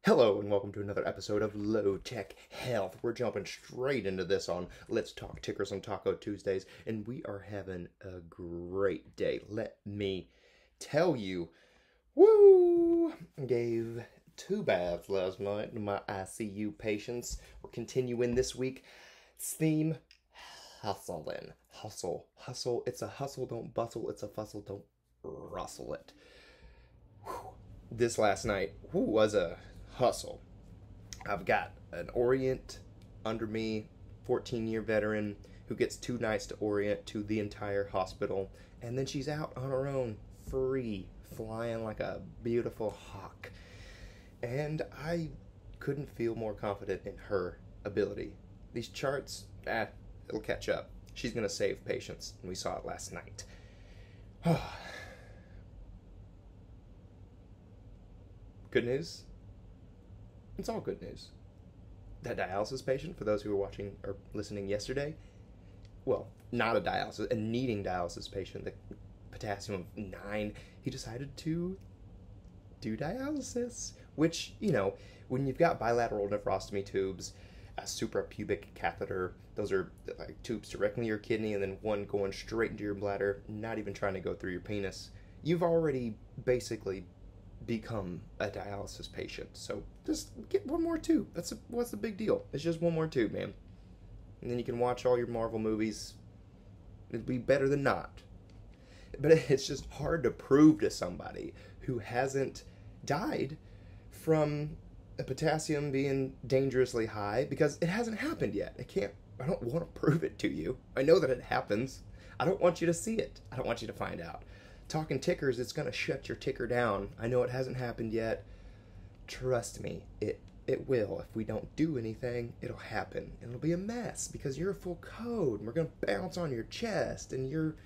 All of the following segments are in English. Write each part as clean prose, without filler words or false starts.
Hello and welcome to another episode of Low Tech Health. We're jumping straight into this on Let's Talk Tickers on Taco Tuesdays, and we are having a great day. Let me tell you, woo! Gave 2 baths last night to my ICU patients. We're continuing this week's theme, hustling. Hustle. It's a hustle, don't bustle. It's a fussle, don't rustle it. Whew. This last night was a hustle. I've got an Orient under me, 14-year veteran, who gets 2 nights to Orient to the entire hospital, and then she's out on her own, free, flying like a beautiful hawk. And I couldn't feel more confident in her ability. These charts, it'll catch up. She's gonna save patients, and we saw it last night. Good news? It's all good news. That dialysis patient, for those who were watching or listening yesterday, well, not a dialysis, a needing dialysis patient, the potassium of 9, he decided to do dialysis, which, you know, when you've got bilateral nephrostomy tubes, a suprapubic catheter, those are like tubes directly in your kidney and then one going straight into your bladder, not even trying to go through your penis, you've already basically become a dialysis patient. So just get one more tube. What's the big deal? It's just one more tube, man. And then you can watch all your Marvel movies. It'd be better than not. But it's just hard to prove to somebody who hasn't died from a potassium being dangerously high, because it hasn't happened yet. I don't want to prove it to you. I know that it happens. I don't want you to see it. I don't want you to find out. Talking tickers, it's going to shut your ticker down. I know it hasn't happened yet. Trust me, it will. If we don't do anything, it'll happen. And it'll be a mess because you're a full code. And we're going to bounce on your chest and you're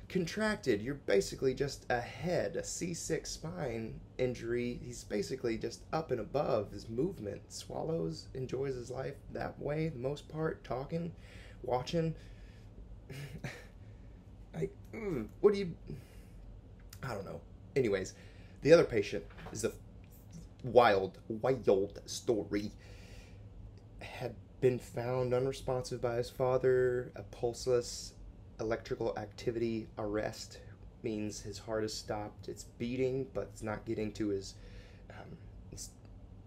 contracted. You're basically just a head, a C6 spine injury. He's basically just up and above his movement. Swallows, enjoys his life that way, the most part. Talking, watching. What do you... I don't know. Anyways, the other patient is a wild story. Had been found unresponsive by his father. A pulseless electrical activity arrest means his heart is stopped. It's beating, but it's not getting to his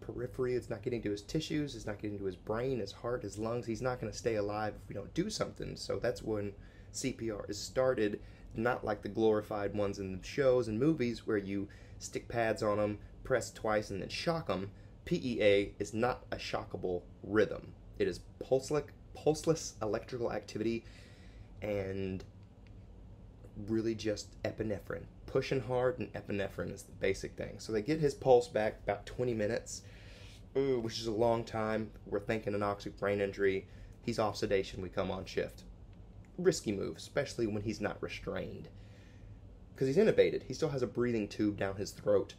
periphery. It's not getting to his tissues. It's not getting to his brain, his heart, his lungs. He's not going to stay alive if we don't do something. So that's when CPR is started. Not like the glorified ones in the shows and movies where you stick pads on them, press twice, and then shock them. PEA is not a shockable rhythm. It is pulseless electrical activity and really just epinephrine. Pushing hard and epinephrine is the basic thing. So they get his pulse back about 20 minutes, which is a long time. We're thinking anoxic brain injury. He's off sedation. We come on shift. Risky move, especially when he's not restrained. Because he's intubated. He still has a breathing tube down his throat.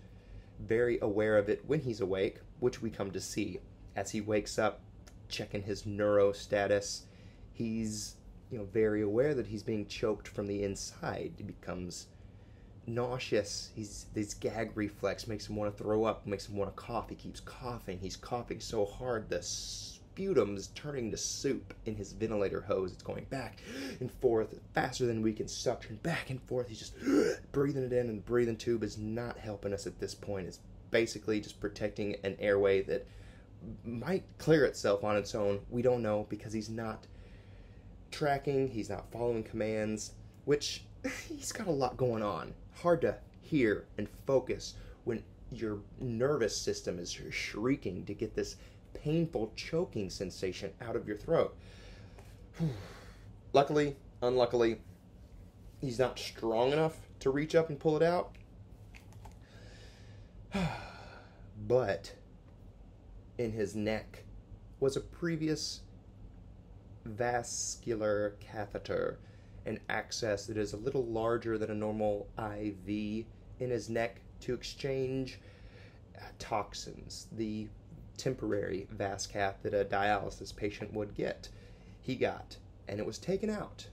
Very aware of it when he's awake, which we come to see. As he wakes up, checking his neuro status, he's very aware that he's being choked from the inside. He becomes nauseous. This gag reflex makes him want to throw up, makes him want to cough. He keeps coughing. He's coughing so hard the sputum is turning to soup in his ventilator hose. It's going back and forth faster than we can suction, back and forth. He's just breathing it in, and the breathing tube is not helping us at this point. It's basically just protecting an airway that might clear itself on its own. We don't know, because he's not tracking, he's not following commands, which he's got a lot going on. Hard to hear and focus when your nervous system is shrieking to get this painful choking sensation out of your throat. Luckily, unluckily, he's not strong enough to reach up and pull it out. But in his neck was a previous vascular catheter, an access that is a little larger than a normal IV in his neck to exchange toxins. The temporary vas cath that a dialysis patient would get, he got, and it was taken out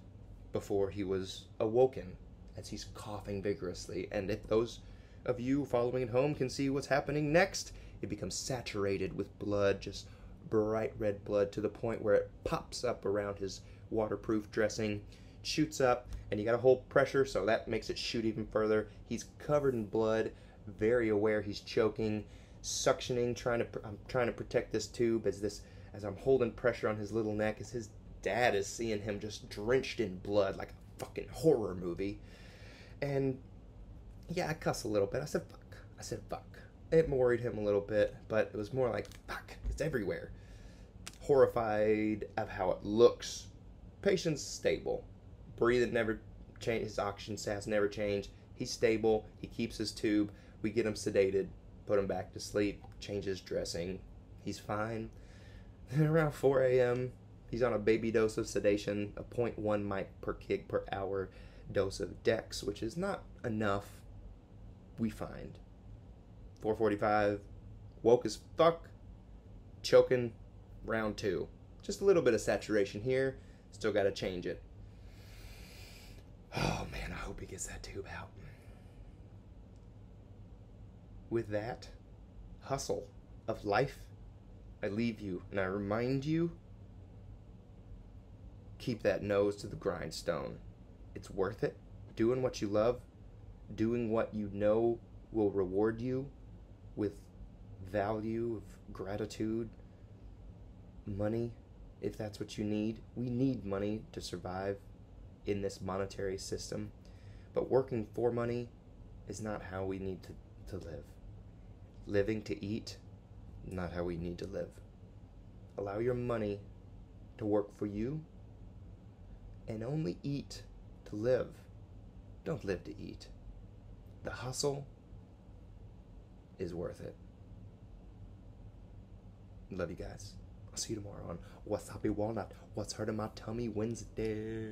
before he was awoken, as he's coughing vigorously. And if those of you following at home can see what's happening next, it becomes saturated with blood, just bright red blood, to the point where it pops up around his waterproof dressing, shoots up, and you got to hold pressure, so that makes it shoot even further. He's covered in blood, very aware he's choking, suctioning, I'm trying to protect this tube as I'm holding pressure on his little neck, as his dad is seeing him just drenched in blood like a fucking horror movie. And yeah, I cuss a little bit. I said fuck. It worried him a little bit, but it was more like, fuck, it's everywhere. Horrified of how it looks. Patient's stable. Breathing never changed. His oxygen stats never changed. He's stable. He keeps his tube. We get him sedated, put him back to sleep, change his dressing. He's fine. Then around 4 a.m., he's on a baby dose of sedation, a 0.1 mic per kg per hour dose of Dex, which is not enough, we find. 4:45, woke as fuck, choking, round 2. Just a little bit of saturation here, still got to change it. Oh man, I hope he gets that tube out. With that hustle of life, I leave you and I remind you, keep that nose to the grindstone. It's worth it. Doing what you love, doing what you know will reward you with value, of gratitude, money, if that's what you need. We need money to survive in this monetary system, but working for money is not how we need to live. Living to eat, not how we need to live. Allow your money to work for you, and only eat to live. Don't live to eat. The hustle is worth it. Love you guys. I'll see you tomorrow on Wasabi Walnut, What's Hurting My Tummy Wednesday.